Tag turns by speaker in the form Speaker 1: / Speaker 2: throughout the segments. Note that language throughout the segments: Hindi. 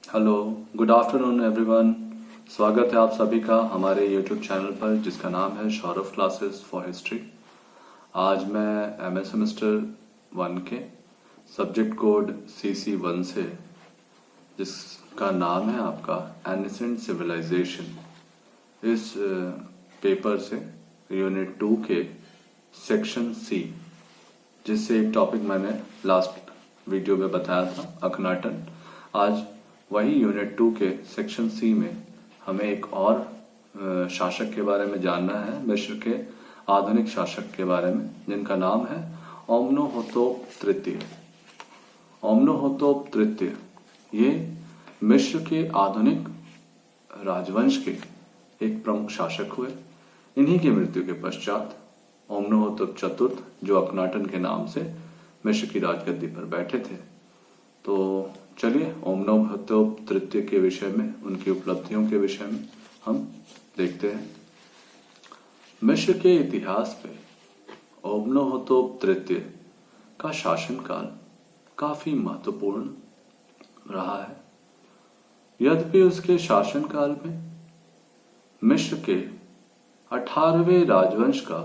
Speaker 1: Hello, good afternoon everyone. स्वागत है आप सभी का हमारे यूट्यूब चैनल पर जिसका नाम है सौरभ क्लासेस फॉर हिस्ट्री। आज मैं एमए सेमेस्टर 1 के सब्जेक्ट कोड CC1 से, जिसका नाम है आपका एनिसेंट सिविलाइजेशन, इस पेपर से यूनिट 2 के सेक्शन C, जिससे एक टॉपिक मैंने लास्ट वीडियो में बताया था, अखनाटन। आज वही यूनिट 2 के सेक्शन C में हमें एक और शासक के बारे में जानना है, मिस्र के आधुनिक शासक के बारे में, जिनका नाम है अम्नोहोतप तृतीय। अम्नोहोतप तृतीय ये मिस्र के आधुनिक राजवंश के एक प्रमुख शासक हुए। इन्हीं की मृत्यु के पश्चात अम्नोहोतप चतुर्थ, जो अखनाटन के नाम से मिस्र की राजगद्दी पर बैठे थे। तो चलिए अम्नोहोतप तृतीय के विषय में, उनकी उपलब्धियों के विषय में हम देखते हैं। मिस्र के इतिहास में अम्नोहोतप तृतीय का शासनकाल काफी महत्वपूर्ण रहा है। यद्यपि उसके शासनकाल में मिस्र के 18वें राजवंश का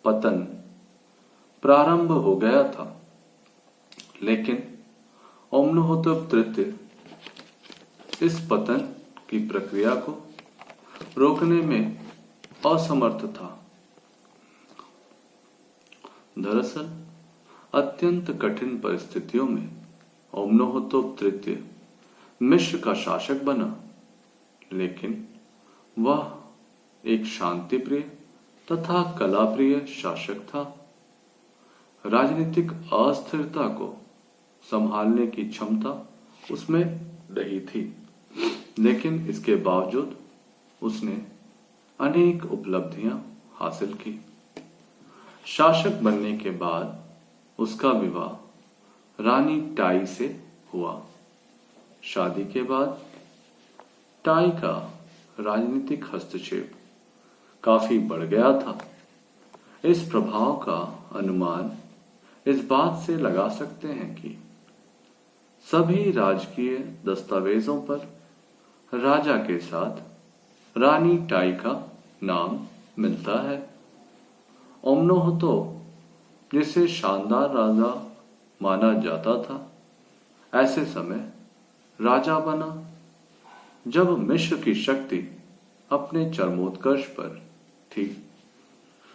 Speaker 1: पतन प्रारंभ हो गया था, लेकिन अम्नोहोतप तृतीय इस पतन की प्रक्रिया को रोकने में असमर्थ था। दरअसल अत्यंत कठिन परिस्थितियों में अम्नोहोतप तृतीय मिस्र का शासक बना, लेकिन वह एक शांतिप्रिय तथा कलाप्रिय शासक था। राजनीतिक अस्थिरता को संभालने की क्षमता उसमें रही थी, लेकिन इसके बावजूद उसने अनेक उपलब्धियां हासिल की। शासक बनने के बाद उसका विवाह रानी टाई से हुआ। शादी के बाद टाई का राजनीतिक हस्तक्षेप काफी बढ़ गया था। इस प्रभाव का अनुमान इस बात से लगा सकते हैं कि सभी राजकीय दस्तावेजों पर राजा के साथ रानी टाई का नाम मिलता है। अम्नोहोतप, जिसे शानदार राजा माना जाता था, ऐसे समय राजा बना जब मिस्र की शक्ति अपने चरमोत्कर्ष पर थी।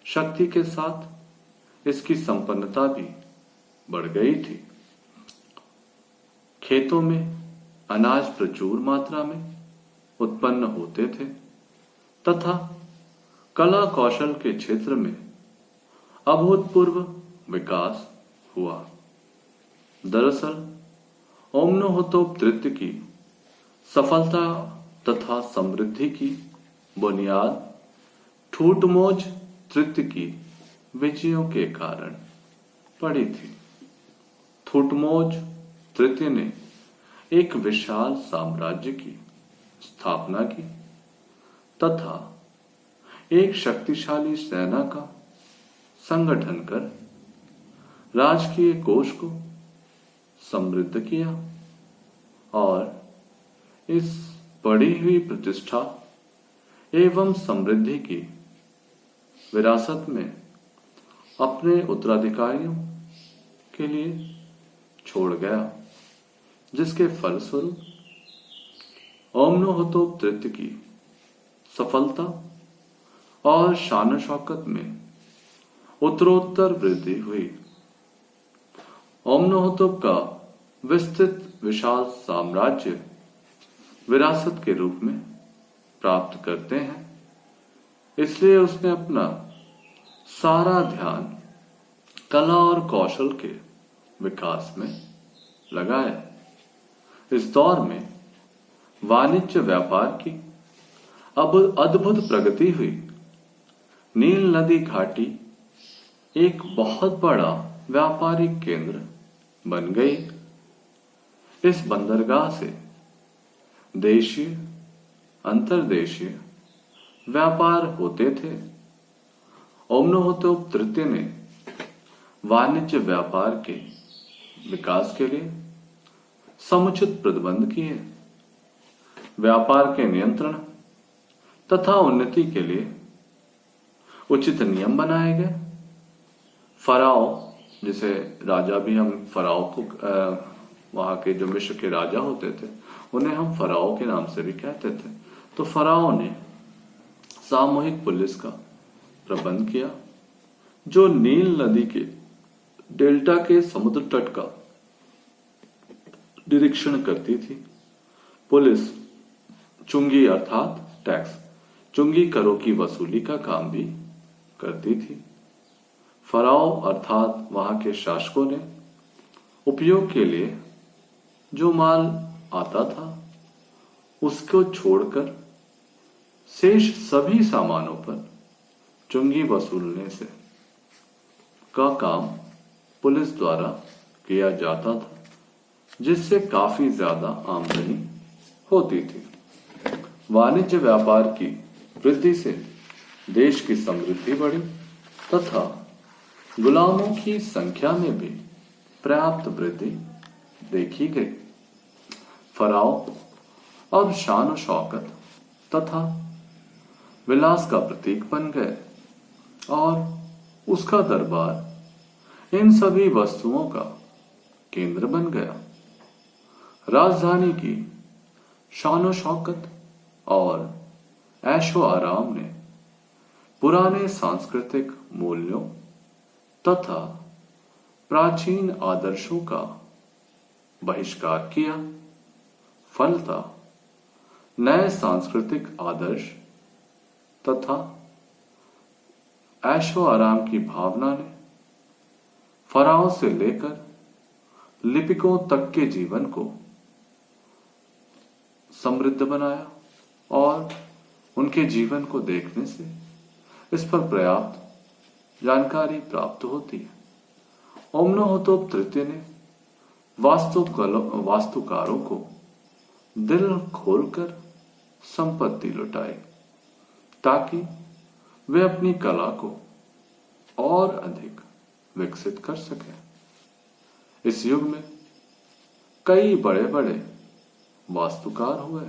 Speaker 1: शक्ति के साथ इसकी संपन्नता भी बढ़ गई थी। खेतों में अनाज प्रचुर मात्रा में उत्पन्न होते थे तथा कला कौशल के क्षेत्र में अभूतपूर्व विकास हुआ। दरअसल अम्नोहोतप तृतीय की सफलता तथा समृद्धि की बुनियाद थूटमोज तृतीय की विजयों के कारण पड़ी थी। थूटमोज तृतीय ने एक विशाल साम्राज्य की स्थापना की तथा एक शक्तिशाली सेना का संगठन कर राजकीय कोष को समृद्ध किया और इस बढ़ी हुई प्रतिष्ठा एवं समृद्धि की विरासत में अपने उत्तराधिकारियों के लिए छोड़ गया, जिसके फलस्वरूप अम्नोहोतप तृतीय की सफलता और शान शौकत में उत्तरोत्तर वृद्धि हुई। अम्नोहोतप का विस्तृत विशाल साम्राज्य विरासत के रूप में प्राप्त करते हैं, इसलिए उसने अपना सारा ध्यान कला और कौशल के विकास में लगाया। इस दौर में वाणिज्य व्यापार की अब अद्भुत प्रगति हुई। नील नदी घाटी एक बहुत बड़ा व्यापारिक केंद्र बन गई। इस बंदरगाह से देशीय अंतर्देशीय व्यापार होते थे। अम्नोहोतप तृतीय ने वाणिज्य व्यापार के विकास के लिए समुचित प्रबंध किए व्यापार के नियंत्रण तथा उन्नति के लिए उचित नियम बनाए गए। फराओ, जिसे राजा भी हम फराओ को वहां के जो मिस्र के राजा होते थे उन्हें हम फराओ के नाम से भी कहते थे। तो फराओ ने सामूहिक पुलिस का प्रबंध किया जो नील नदी के डेल्टा के समुद्र तट का निरीक्षण करती थी। पुलिस चुंगी अर्थात टैक्स, चुंगी करों की वसूली का काम भी करती थी। फराओ अर्थात वहां के शासकों ने उपयोग के लिए जो माल आता था उसको छोड़कर शेष सभी सामानों पर चुंगी वसूलने से का काम पुलिस द्वारा किया जाता था, जिससे काफी ज्यादा आमदनी होती थी। वाणिज्य व्यापार की वृद्धि से देश की समृद्धि बढ़ी तथा गुलामों की संख्या में भी पर्याप्त वृद्धि देखी गई। फराओ अब शान शौकत तथा विलास का प्रतीक बन गए और उसका दरबार इन सभी वस्तुओं का केंद्र बन गया। राजधानी की शान शौकत और ऐशो आराम ने पुराने सांस्कृतिक मूल्यों तथा प्राचीन आदर्शों का बहिष्कार किया। फलतः नए सांस्कृतिक आदर्श तथा ऐशो आराम की भावना ने फराओं से लेकर लिपिकों तक के जीवन को समृद्ध बनाया और उनके जीवन को देखने से इस पर पर्याप्त जानकारी प्राप्त होती है। अम्नोहोतप तृतीय ने वास्तुकारों को दिल खोलकर संपत्ति लुटाई ताकि वे अपनी कला को और अधिक विकसित कर सकें। इस युग में कई बड़े बड़े वास्तुकार हुए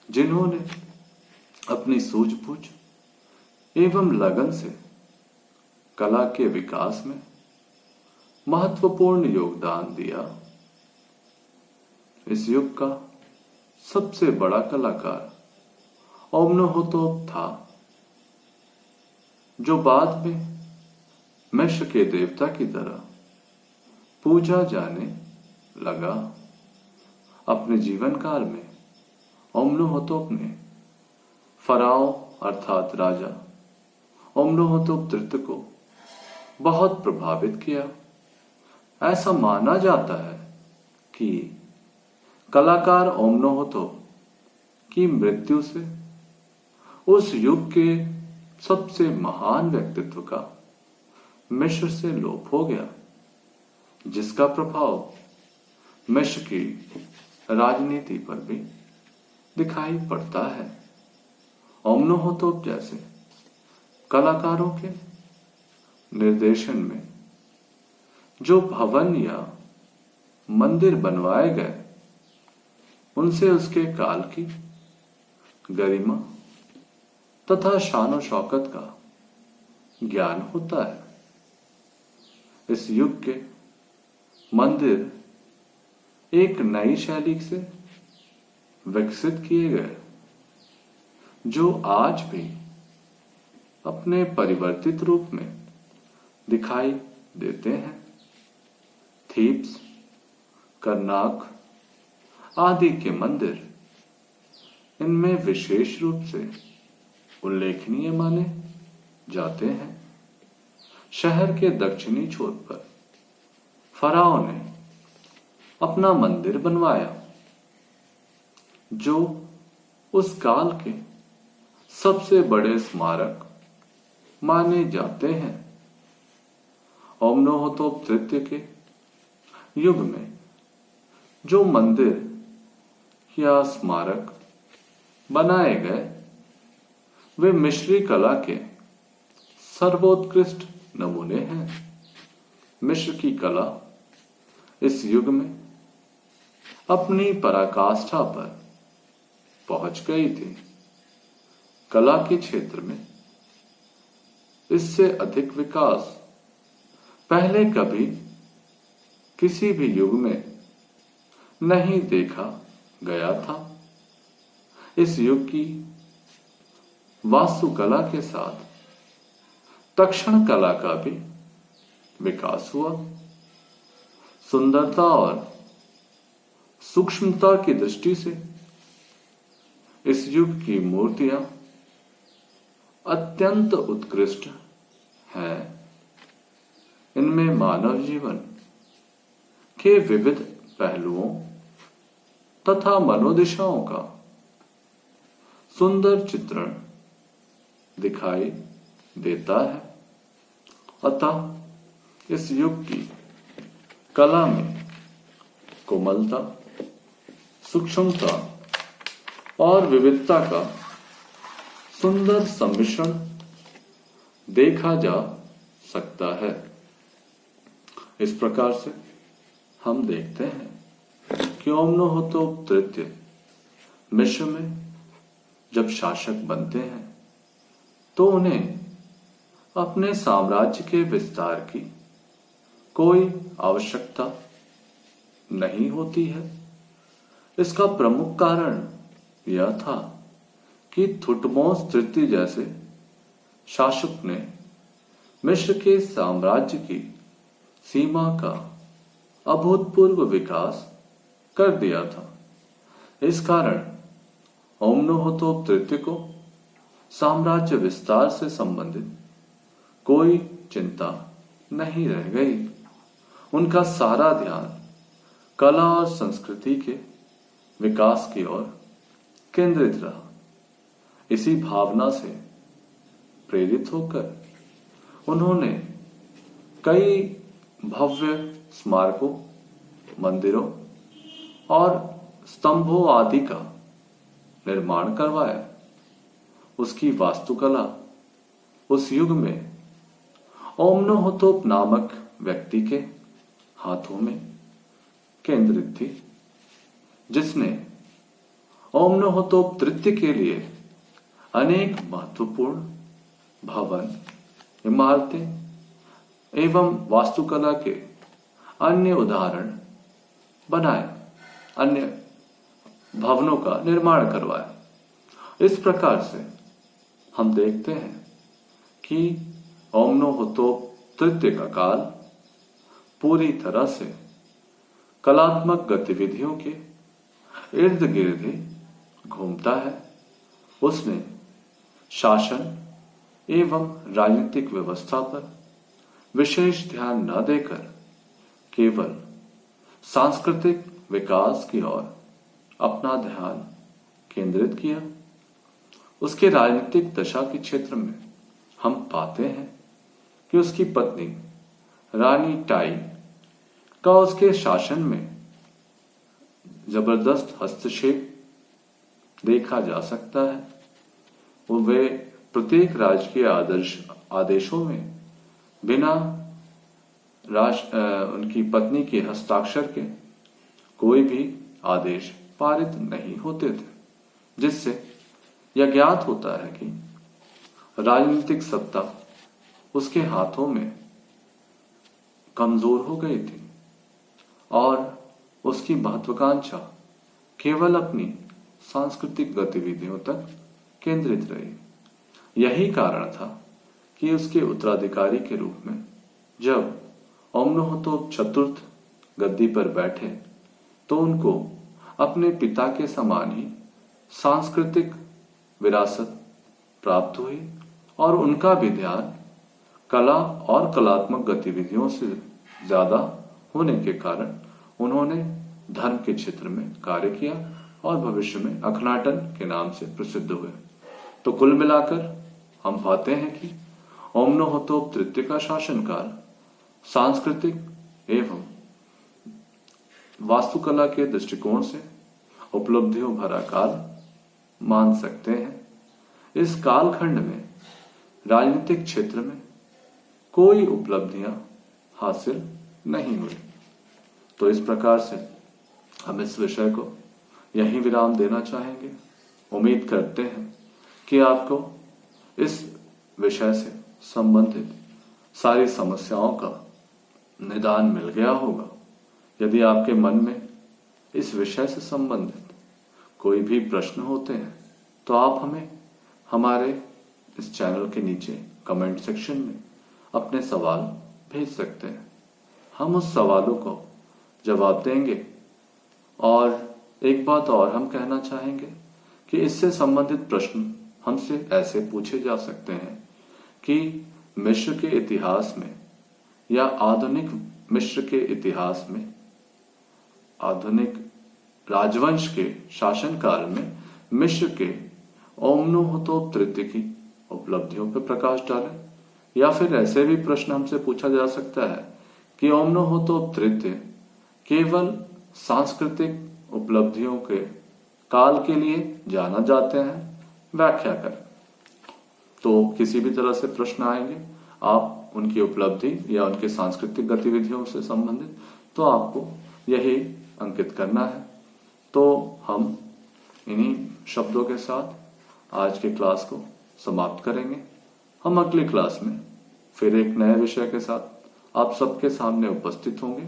Speaker 1: जिन्होंने अपनी सूझबूझ एवं लगन से कला के विकास में महत्वपूर्ण योगदान दिया। इस युग का सबसे बड़ा कलाकार अम्नोहोतप था, जो बाद में मिस्र के देवता की तरह पूजा जाने लगा। अपने जीवन काल में अम्नोहोतप ने फराओ अर्थात राजा अम्नोहोतप तृतीय को बहुत प्रभावित किया। ऐसा माना जाता है कि कलाकार अम्नोहोतप की मृत्यु से उस युग के सबसे महान व्यक्तित्व का मिस्र से लोप हो गया, जिसका प्रभाव मिस्र की राजनीति पर भी दिखाई पड़ता है। अम्नोहोतप जैसे कलाकारों के निर्देशन में जो भवन या मंदिर बनवाए गए उनसे उसके काल की गरिमा तथा शान शौकत का ज्ञान होता है। इस युग के मंदिर एक नई शैली से विकसित किए गए जो आज भी अपने परिवर्तित रूप में दिखाई देते हैं। थीब्स, करनाक आदि के मंदिर इनमें विशेष रूप से उल्लेखनीय माने जाते हैं। शहर के दक्षिणी छोर पर फराओ ने अपना मंदिर बनवाया जो उस काल के सबसे बड़े स्मारक माने जाते हैं। अम्नोहोतप तृतीय के युग में जो मंदिर या स्मारक बनाए गए वे मिस्री कला के सर्वोत्कृष्ट नमूने हैं। मिस्र की कला इस युग में अपनी पराकाष्ठा पर पहुंच गई थी। कला के क्षेत्र में इससे अधिक विकास पहले कभी किसी भी युग में नहीं देखा गया था। इस युग की वास्तुकला के साथ तक्षण कला का भी विकास हुआ। सुंदरता और सूक्ष्मता की दृष्टि से इस युग की मूर्तियां अत्यंत उत्कृष्ट हैं। इनमें मानव जीवन के विविध पहलुओं तथा मनोदशाओं का सुंदर चित्रण दिखाई देता है। अतः इस युग की कला में कोमलता, सूक्ष्मता और विविधता का सुंदर सम्मिश्रण देखा जा सकता है। इस प्रकार से हम देखते हैं कि ओमनोहोतोप तृतीय मिस्र में जब शासक बनते हैं तो उन्हें अपने साम्राज्य के विस्तार की कोई आवश्यकता नहीं होती है। इसका प्रमुख कारण यह था कि थुटमोस तृतीय जैसे शासक ने मिस्र के साम्राज्य की सीमा का अभूतपूर्व विकास कर दिया था। इस कारण ओमनोहोतोप तृतीय को साम्राज्य विस्तार से संबंधित कोई चिंता नहीं रह गई। उनका सारा ध्यान कला और संस्कृति के विकास की ओर केंद्रित रहा। इसी भावना से प्रेरित होकर उन्होंने कई भव्य स्मारकों, मंदिरों और स्तंभों आदि का निर्माण करवाया। उसकी वास्तुकला उस युग में ओमनोहोतोप नामक व्यक्ति के हाथों में केंद्रित थी, जिसने ओमनोहोतोप तृतीय के लिए अनेक महत्वपूर्ण भवन, इमारतें एवं वास्तुकला के अन्य उदाहरण बनाए, अन्य भवनों का निर्माण करवाया। इस प्रकार से हम देखते हैं कि ओमनोहोतोप तृतीय का काल पूरी तरह से कलात्मक गतिविधियों के इर्द गिर्द ही घूमता है। उसने शासन एवं राजनीतिक व्यवस्था पर विशेष ध्यान न देकर केवल सांस्कृतिक विकास की ओर अपना ध्यान केंद्रित किया। उसके राजनीतिक दशा के क्षेत्र में हम पाते हैं कि उसकी पत्नी रानी टाई का उसके शासन में जबरदस्त हस्तक्षेप देखा जा सकता है। वे प्रत्येक राजकीय आदेशों में बिना उनकी पत्नी के हस्ताक्षर के कोई भी आदेश पारित नहीं होते थे, जिससे यह ज्ञात होता है कि राजनीतिक सत्ता उसके हाथों में कमजोर हो गई थी और उसकी महत्वाकांक्षा केवल अपनी सांस्कृतिक गतिविधियों तक केंद्रित रही। यही कारण था कि उसके उत्तराधिकारी के रूप में जब ओमनोहोतोप चतुर्थ गद्दी पर बैठे तो उनको अपने पिता के समान ही सांस्कृतिक विरासत प्राप्त हुई और उनका भी ध्यान कला और कलात्मक गतिविधियों से ज्यादा होने के कारण उन्होंने धर्म के क्षेत्र में कार्य किया और भविष्य में अखनाटन के नाम से प्रसिद्ध हुए। तो कुल मिलाकर हम पाते हैं कि ओमनोहोतोप तृतीय का शासनकाल सांस्कृतिक एवं वास्तुकला के दृष्टिकोण से उपलब्धियों भरा काल मान सकते हैं। इस कालखंड में राजनीतिक क्षेत्र में कोई उपलब्धियां हासिल नहीं हुई। तो इस प्रकार से हम इस विषय को यहीं विराम देना चाहेंगे। उम्मीद करते हैं कि आपको इस विषय से संबंधित सारी समस्याओं का निदान मिल गया होगा। यदि आपके मन में इस विषय से संबंधित कोई भी प्रश्न होते हैं तो आप हमें हमारे इस चैनल के नीचे कमेंट सेक्शन में अपने सवाल भेज सकते हैं। हम उस सवालों को जवाब देंगे। और एक बात और हम कहना चाहेंगे कि इससे संबंधित प्रश्न हमसे ऐसे पूछे जा सकते हैं कि मिस्र के इतिहास में या आधुनिक मिस्र के इतिहास में, आधुनिक राजवंश के शासनकाल में मिस्र के ओमनुहतोप तृतीय की उपलब्धियों पर प्रकाश डालें। या फिर ऐसे भी प्रश्न हमसे पूछा जा सकता है कि ओमनुहतोप तृतीय केवल सांस्कृतिक उपलब्धियों के काल के लिए जाना जाते हैं, व्याख्या करें। तो किसी भी तरह से प्रश्न आएंगे आप उनकी उपलब्धि या उनके सांस्कृतिक गतिविधियों से संबंधित, तो आपको यही अंकित करना है। तो हम इन्हीं शब्दों के साथ आज की क्लास को समाप्त करेंगे। हम अगली क्लास में फिर एक नए विषय के साथ आप सबके सामने उपस्थित होंगे।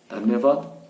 Speaker 1: धन्यवाद।